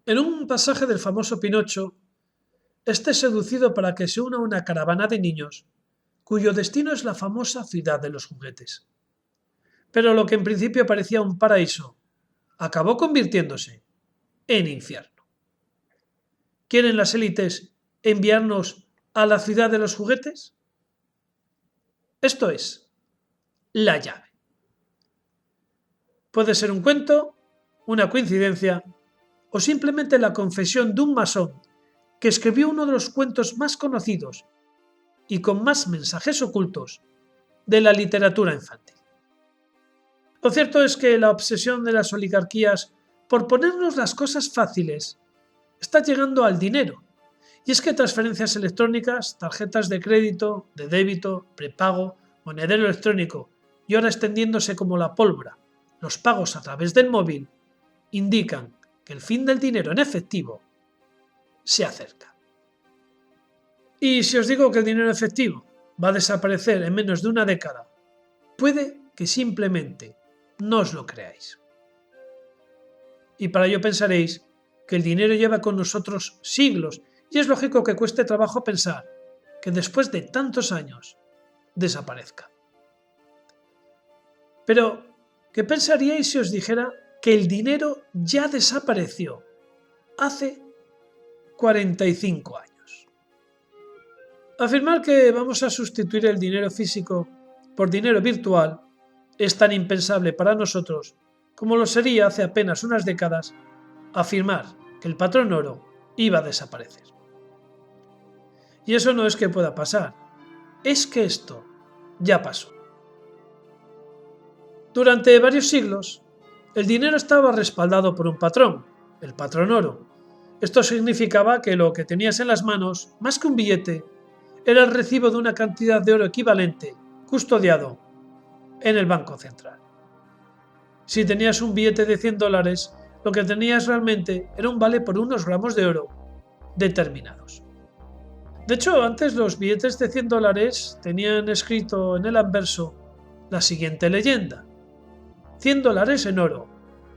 En un pasaje del famoso Pinocho, este es seducido para que se una a una caravana de niños, cuyo destino es la famosa ciudad de los juguetes. Pero lo que en principio parecía un paraíso, acabó convirtiéndose en infierno. ¿Quieren las élites enviarnos a la ciudad de los juguetes? Esto es la llave. Puede ser un cuento, una coincidencia o simplemente la confesión de un masón que escribió uno de los cuentos más conocidos y con más mensajes ocultos de la literatura infantil. Lo cierto es que la obsesión de las oligarquías por ponernos las cosas fáciles está llegando al dinero. Y es que transferencias electrónicas, tarjetas de crédito, de débito, prepago, monedero electrónico y ahora extendiéndose como la pólvora, los pagos a través del móvil, indican que el fin del dinero en efectivo se acerca. Y si os digo que el dinero efectivo va a desaparecer en menos de una década, puede que simplemente no os lo creáis. Y para ello pensaréis que el dinero lleva con nosotros siglos y es lógico que cueste trabajo pensar que después de tantos años desaparezca. Pero, ¿qué pensaríais si os dijera que el dinero ya desapareció hace 45 años? Afirmar que vamos a sustituir el dinero físico por dinero virtual es tan impensable para nosotros como lo sería hace apenas unas décadas afirmar que el patrón oro iba a desaparecer. Y eso no es que pueda pasar, es que esto ya pasó. Durante varios siglos, el dinero estaba respaldado por un patrón, el patrón oro. Esto significaba que lo que tenías en las manos, más que un billete, era el recibo de una cantidad de oro equivalente, custodiado en el Banco Central. Si tenías un billete de $100, lo que tenías realmente era un vale por unos gramos de oro determinados. De hecho, antes los billetes de $100 tenían escrito en el anverso la siguiente leyenda: $100 en oro,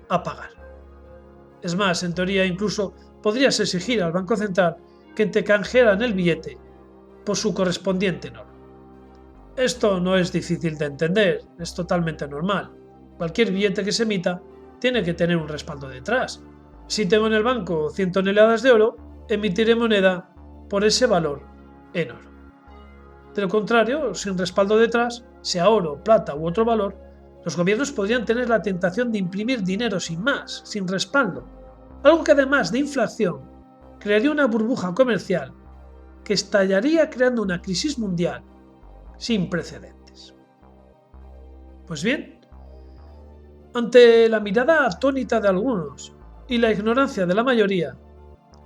a pagar. Es más, en teoría incluso podrías exigir al Banco Central que te canjearan el billete por su correspondiente en oro. Esto no es difícil de entender, es totalmente normal. Cualquier billete que se emita tiene que tener un respaldo detrás. Si tengo en el banco 100 toneladas de oro, emitiré moneda por ese valor en oro. De lo contrario, sin respaldo detrás, sea oro, plata u otro valor, los gobiernos podrían tener la tentación de imprimir dinero sin más, sin respaldo, algo que además de inflación crearía una burbuja comercial que estallaría creando una crisis mundial sin precedentes. Pues bien, ante la mirada atónita de algunos y la ignorancia de la mayoría,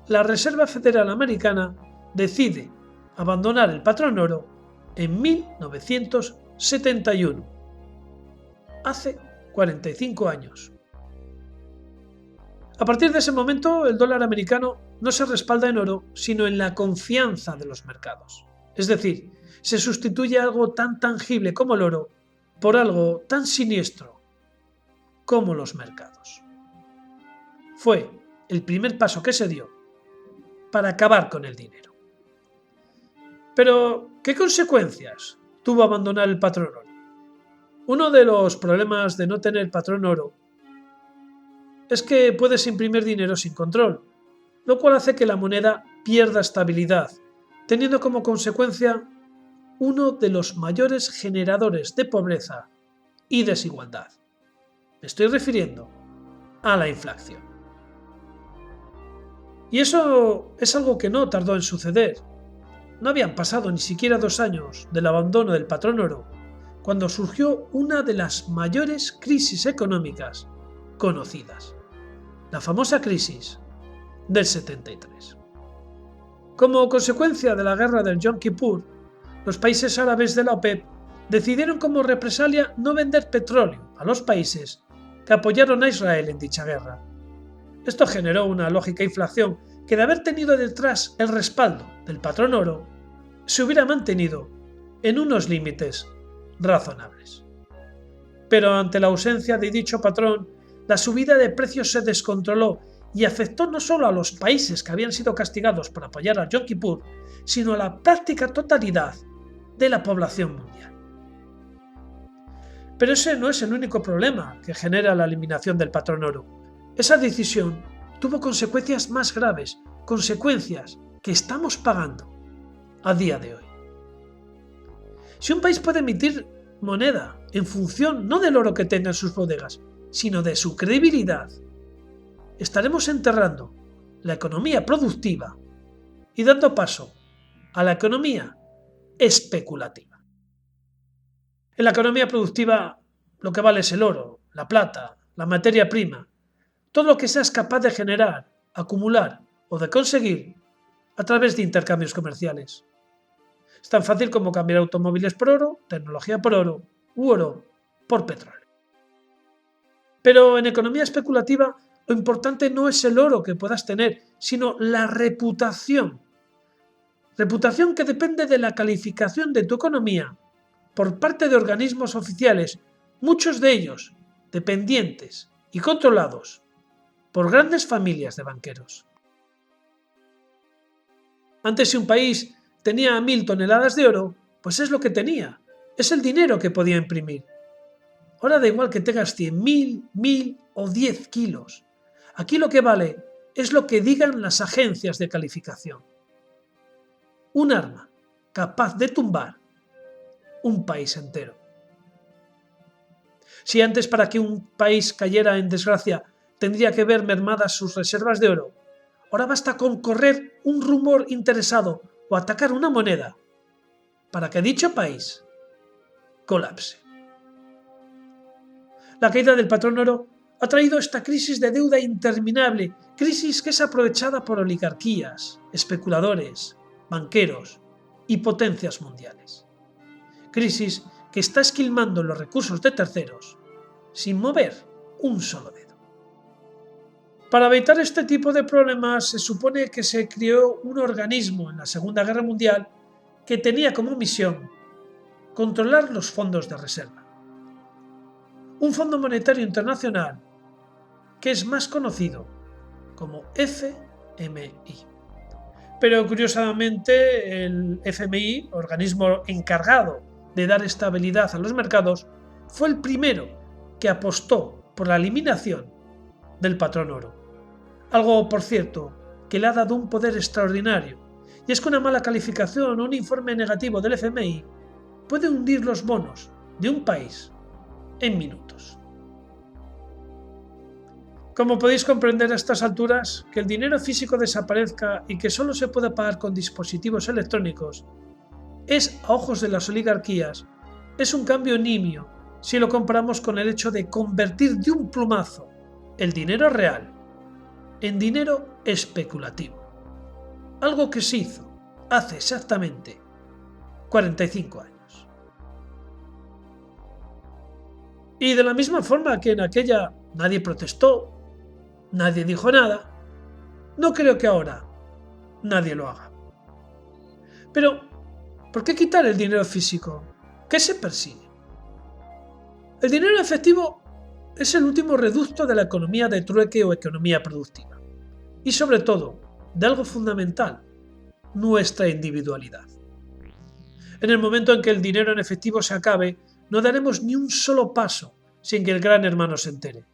la Reserva Federal Americana decide abandonar el patrón oro en 1971, hace 45 años. A partir de ese momento, el dólar americano no se respalda en oro, sino en la confianza de los mercados. Es decir, se sustituye algo tan tangible como el oro por algo tan siniestro como los mercados. Fue el primer paso que se dio para acabar con el dinero. Pero, ¿qué consecuencias tuvo abandonar el patrón oro? Uno de los problemas de no tener patrón oro es que puedes imprimir dinero sin control, lo cual hace que la moneda pierda estabilidad, teniendo como consecuencia uno de los mayores generadores de pobreza y desigualdad. Me estoy refiriendo a la inflación. Y eso es algo que no tardó en suceder. No habían pasado ni siquiera 2 años del abandono del patrón oro cuando surgió una de las mayores crisis económicas conocidas, la famosa crisis del 73. Como consecuencia de la guerra del Yom Kippur, los países árabes de la OPEP decidieron como represalia no vender petróleo a los países que apoyaron a Israel en dicha guerra. Esto generó una lógica inflación que, de haber tenido detrás el respaldo del patrón oro, se hubiera mantenido en unos límites razonables. Pero ante la ausencia de dicho patrón, la subida de precios se descontroló y afectó no solo a los países que habían sido castigados por apoyar a Yom Kippur, sino a la práctica totalidad de la población mundial. Pero ese no es el único problema que genera la eliminación del patrón oro. Esa decisión tuvo consecuencias más graves, consecuencias que estamos pagando a día de hoy. Si un país puede emitir moneda en función no del oro que tenga en sus bodegas, sino de su credibilidad, estaremos enterrando la economía productiva y dando paso a la economía especulativa. En la economía productiva lo que vale es el oro, la plata, la materia prima, todo lo que seas capaz de generar, acumular o de conseguir a través de intercambios comerciales. Es tan fácil como cambiar automóviles por oro, tecnología por oro u oro por petróleo. Pero en economía especulativa lo importante no es el oro que puedas tener, sino la reputación. Reputación que depende de la calificación de tu economía por parte de organismos oficiales, muchos de ellos dependientes y controlados por grandes familias de banqueros. Antes, si un país tenía 1000 toneladas de oro, pues es lo que tenía, es el dinero que podía imprimir. Ahora da igual que tengas 100.000, 1000 o 10 kilos. Aquí lo que vale es lo que digan las agencias de calificación. Un arma capaz de tumbar un país entero. Si antes, para que un país cayera en desgracia, tendría que ver mermadas sus reservas de oro, ahora basta con correr un rumor interesado o atacar una moneda para que dicho país colapse. La caída del patrón oro ha traído esta crisis de deuda interminable, crisis que es aprovechada por oligarquías, especuladores, banqueros y potencias mundiales. Crisis que está esquilmando los recursos de terceros sin mover un solo dedo. Para evitar este tipo de problemas se supone que se creó un organismo en la Segunda Guerra Mundial que tenía como misión controlar los fondos de reserva. Un Fondo Monetario Internacional que es más conocido como FMI. Pero curiosamente el FMI, organismo encargado de dar estabilidad a los mercados, fue el primero que apostó por la eliminación del patrón oro. Algo, por cierto, que le ha dado un poder extraordinario, y es que una mala calificación o un informe negativo del FMI puede hundir los bonos de un país en minutos. Como podéis comprender a estas alturas, que el dinero físico desaparezca y que solo se pueda pagar con dispositivos electrónicos es, a ojos de las oligarquías, es un cambio nimio si lo comparamos con el hecho de convertir de un plumazo el dinero real en dinero especulativo. Algo que se hizo hace exactamente 45 años. Y de la misma forma que en aquella nadie protestó, nadie dijo nada, no creo que ahora nadie lo haga. Pero, ¿por qué quitar el dinero físico? ¿Qué se persigue? El dinero efectivo es el último reducto de la economía de trueque o economía productiva. Y sobre todo, de algo fundamental, nuestra individualidad. En el momento en que el dinero en efectivo se acabe, no daremos ni un solo paso sin que el gran hermano se entere.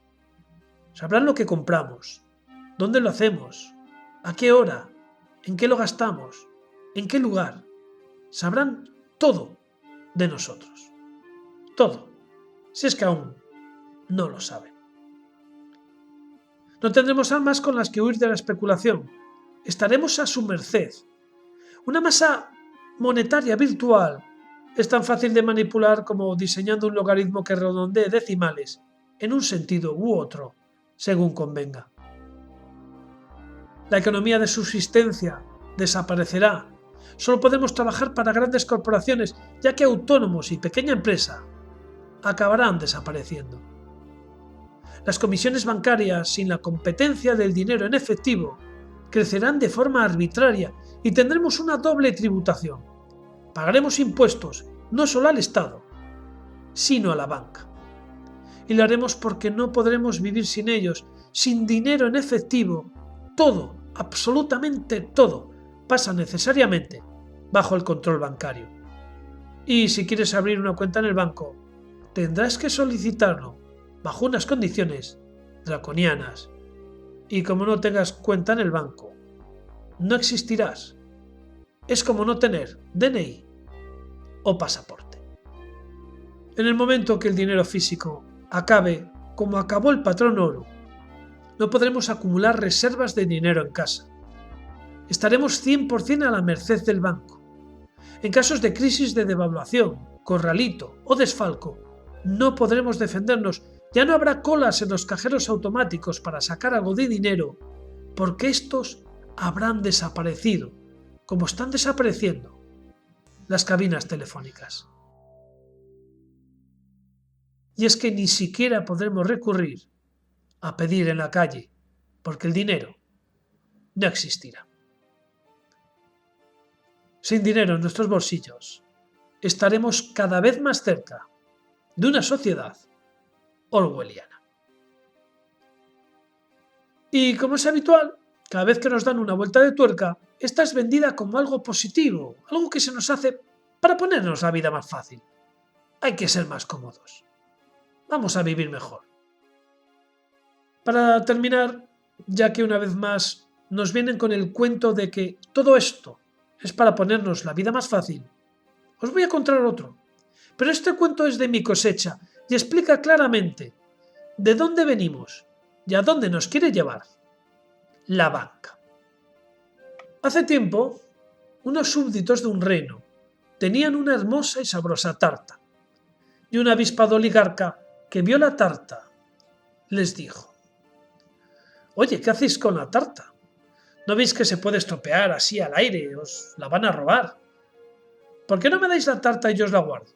Sabrán lo que compramos, dónde lo hacemos, a qué hora, en qué lo gastamos, en qué lugar. Sabrán todo de nosotros. Todo, si es que aún no lo saben. No tendremos armas con las que huir de la especulación. Estaremos a su merced. Una masa monetaria virtual es tan fácil de manipular como diseñando un logaritmo que redondee decimales en un sentido u otro, según convenga. La economía de subsistencia desaparecerá. Solo podemos trabajar para grandes corporaciones, ya que autónomos y pequeña empresa acabarán desapareciendo. Las comisiones bancarias, sin la competencia del dinero en efectivo, crecerán de forma arbitraria y tendremos una doble tributación. Pagaremos impuestos no solo al Estado, sino a la banca. Y lo haremos porque no podremos vivir sin ellos, sin dinero en efectivo, todo, absolutamente todo, pasa necesariamente bajo el control bancario. Y si quieres abrir una cuenta en el banco, tendrás que solicitarlo bajo unas condiciones draconianas. Y como no tengas cuenta en el banco, no existirás. Es como no tener DNI o pasaporte. En el momento que el dinero físico acabe como acabó el patrón oro, no podremos acumular reservas de dinero en casa. Estaremos 100% a la merced del banco. En casos de crisis de devaluación, corralito o desfalco, no podremos defendernos. Ya no habrá colas en los cajeros automáticos para sacar algo de dinero, porque estos habrán desaparecido, como están desapareciendo las cabinas telefónicas. Y es que ni siquiera podremos recurrir a pedir en la calle, porque el dinero no existirá. Sin dinero en nuestros bolsillos, estaremos cada vez más cerca de una sociedad orwelliana. Y como es habitual, cada vez que nos dan una vuelta de tuerca, esta es vendida como algo positivo, algo que se nos hace para ponernos la vida más fácil. Hay que ser más cómodos. Vamos a vivir mejor. Para terminar, ya que una vez más nos vienen con el cuento de que todo esto es para ponernos la vida más fácil, os voy a contar otro. Pero este cuento es de mi cosecha y explica claramente de dónde venimos y a dónde nos quiere llevar la banca. Hace tiempo, unos súbditos de un reino tenían una hermosa y sabrosa tarta, y un avispado oligarca que vio la tarta les dijo: «Oye, ¿qué hacéis con la tarta? ¿No veis que se puede estropear así al aire? Os la van a robar. ¿Por qué no me dais la tarta y yo os la guardo?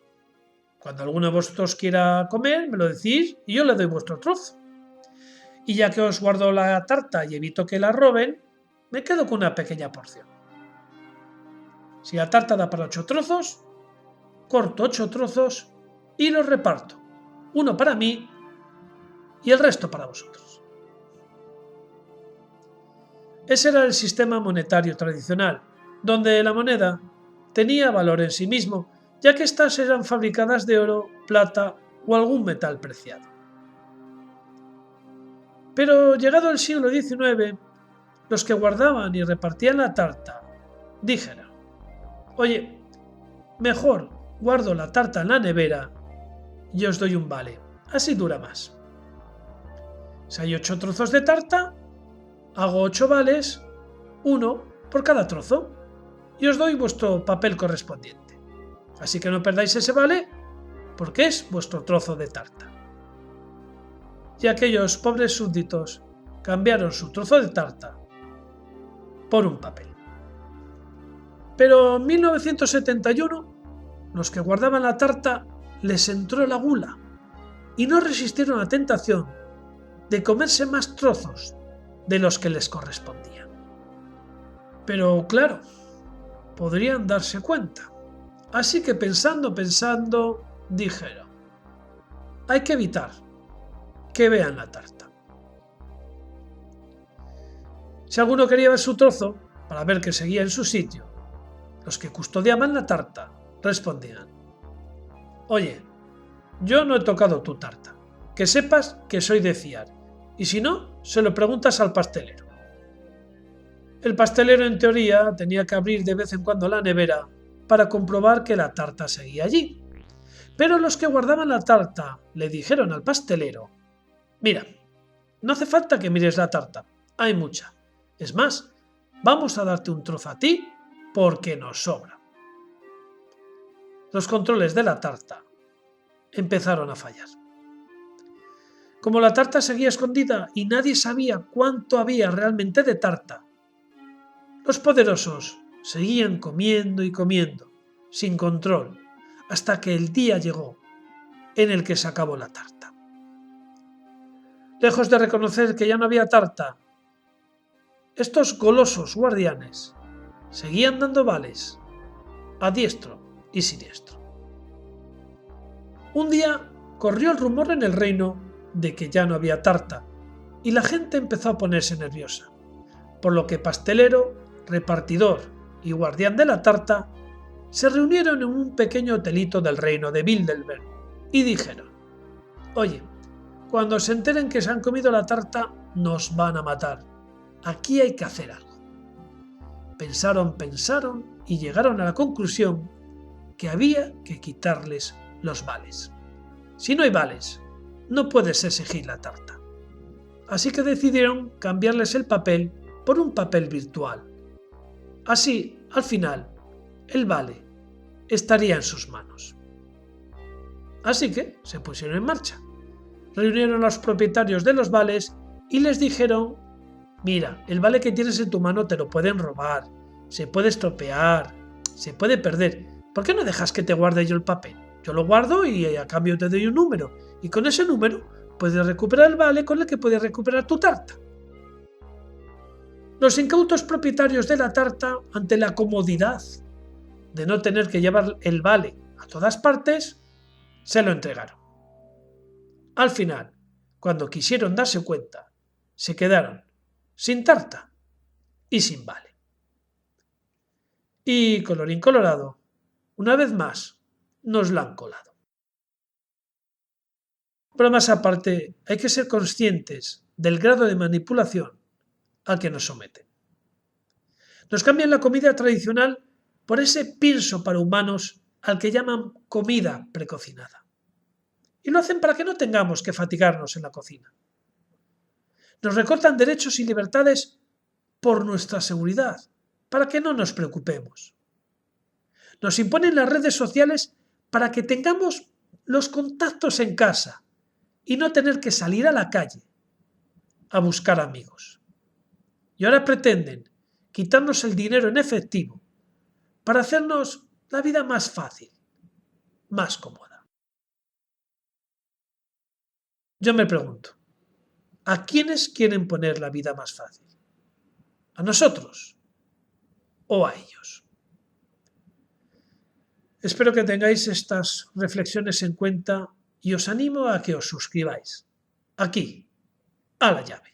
Cuando alguno de vosotros quiera comer, me lo decís y yo le doy vuestro trozo. Y ya que os guardo la tarta y evito que la roben, me quedo con una pequeña porción. Si la tarta da para 8 trozos, corto 8 trozos y los reparto. Uno para mí y el resto para vosotros». Ese era el sistema monetario tradicional, donde la moneda tenía valor en sí mismo, ya que éstas eran fabricadas de oro, plata o algún metal preciado. Pero llegado el siglo XIX, los que guardaban y repartían la tarta dijeron: «Oye, mejor guardo la tarta en la nevera y os doy un vale, así dura más. Si hay 8 trozos de tarta, hago 8 vales, uno por cada trozo, y os doy vuestro papel correspondiente. Así que no perdáis ese vale, porque es vuestro trozo de tarta». Y aquellos pobres súbditos cambiaron su trozo de tarta por un papel. Pero en 1971, los que guardaban la tarta les entró la gula y no resistieron a la tentación de comerse más trozos de los que les correspondían. Pero claro, podrían darse cuenta. Así que pensando, dijeron: «Hay que evitar que vean la tarta». Si alguno quería ver su trozo, para ver que seguía en su sitio, los que custodiaban la tarta respondían: «Oye, yo no he tocado tu tarta. Que sepas que soy de fiar, y si no, se lo preguntas al pastelero». El pastelero, en teoría, tenía que abrir de vez en cuando la nevera para comprobar que la tarta seguía allí. Pero los que guardaban la tarta le dijeron al pastelero: «Mira, no hace falta que mires la tarta, hay mucha. Es más, vamos a darte un trozo a ti porque nos sobra». Los controles de la tarta empezaron a fallar. Como la tarta seguía escondida y nadie sabía cuánto había realmente de tarta, los poderosos seguían comiendo y comiendo, sin control, hasta que el día llegó en el que se acabó la tarta. Lejos de reconocer que ya no había tarta, estos golosos guardianes seguían dando vales a diestro y siniestro. Un día corrió el rumor en el reino de que ya no había tarta, y la gente empezó a ponerse nerviosa, por lo que pastelero, repartidor y guardián de la tarta se reunieron en un pequeño hotelito del reino de Bilderberg y dijeron: «Oye, cuando se enteren que se han comido la tarta, nos van a matar. Aquí hay que hacer algo». Pensaron y llegaron a la conclusión que había que quitarles los vales. Si no hay vales, no puedes exigir la tarta. Así que decidieron cambiarles el papel por un papel virtual. Así, al final, el vale estaría en sus manos. Así que se pusieron en marcha. Reunieron a los propietarios de los vales y les dijeron: «Mira, el vale que tienes en tu mano te lo pueden robar, se puede estropear, se puede perder. ¿Por qué no dejas que te guarde yo el papel? Yo lo guardo y a cambio te doy un número, y con ese número puedes recuperar el vale con el que puedes recuperar tu tarta». Los incautos propietarios de la tarta, ante la comodidad de no tener que llevar el vale a todas partes, se lo entregaron. Al final, cuando quisieron darse cuenta, se quedaron sin tarta y sin vale. Y colorín colorado, una vez más, nos la han colado. Bromas aparte, hay que ser conscientes del grado de manipulación al que nos someten. Nos cambian la comida tradicional por ese pienso para humanos al que llaman comida precocinada. Y lo hacen para que no tengamos que fatigarnos en la cocina. Nos recortan derechos y libertades por nuestra seguridad, para que no nos preocupemos. Nos imponen las redes sociales para que tengamos los contactos en casa y no tener que salir a la calle a buscar amigos. Y ahora pretenden quitarnos el dinero en efectivo para hacernos la vida más fácil, más cómoda. Yo me pregunto, ¿a quiénes quieren poner la vida más fácil? ¿A nosotros o a ellos? Espero que tengáis estas reflexiones en cuenta y os animo a que os suscribáis aquí, a La Llave.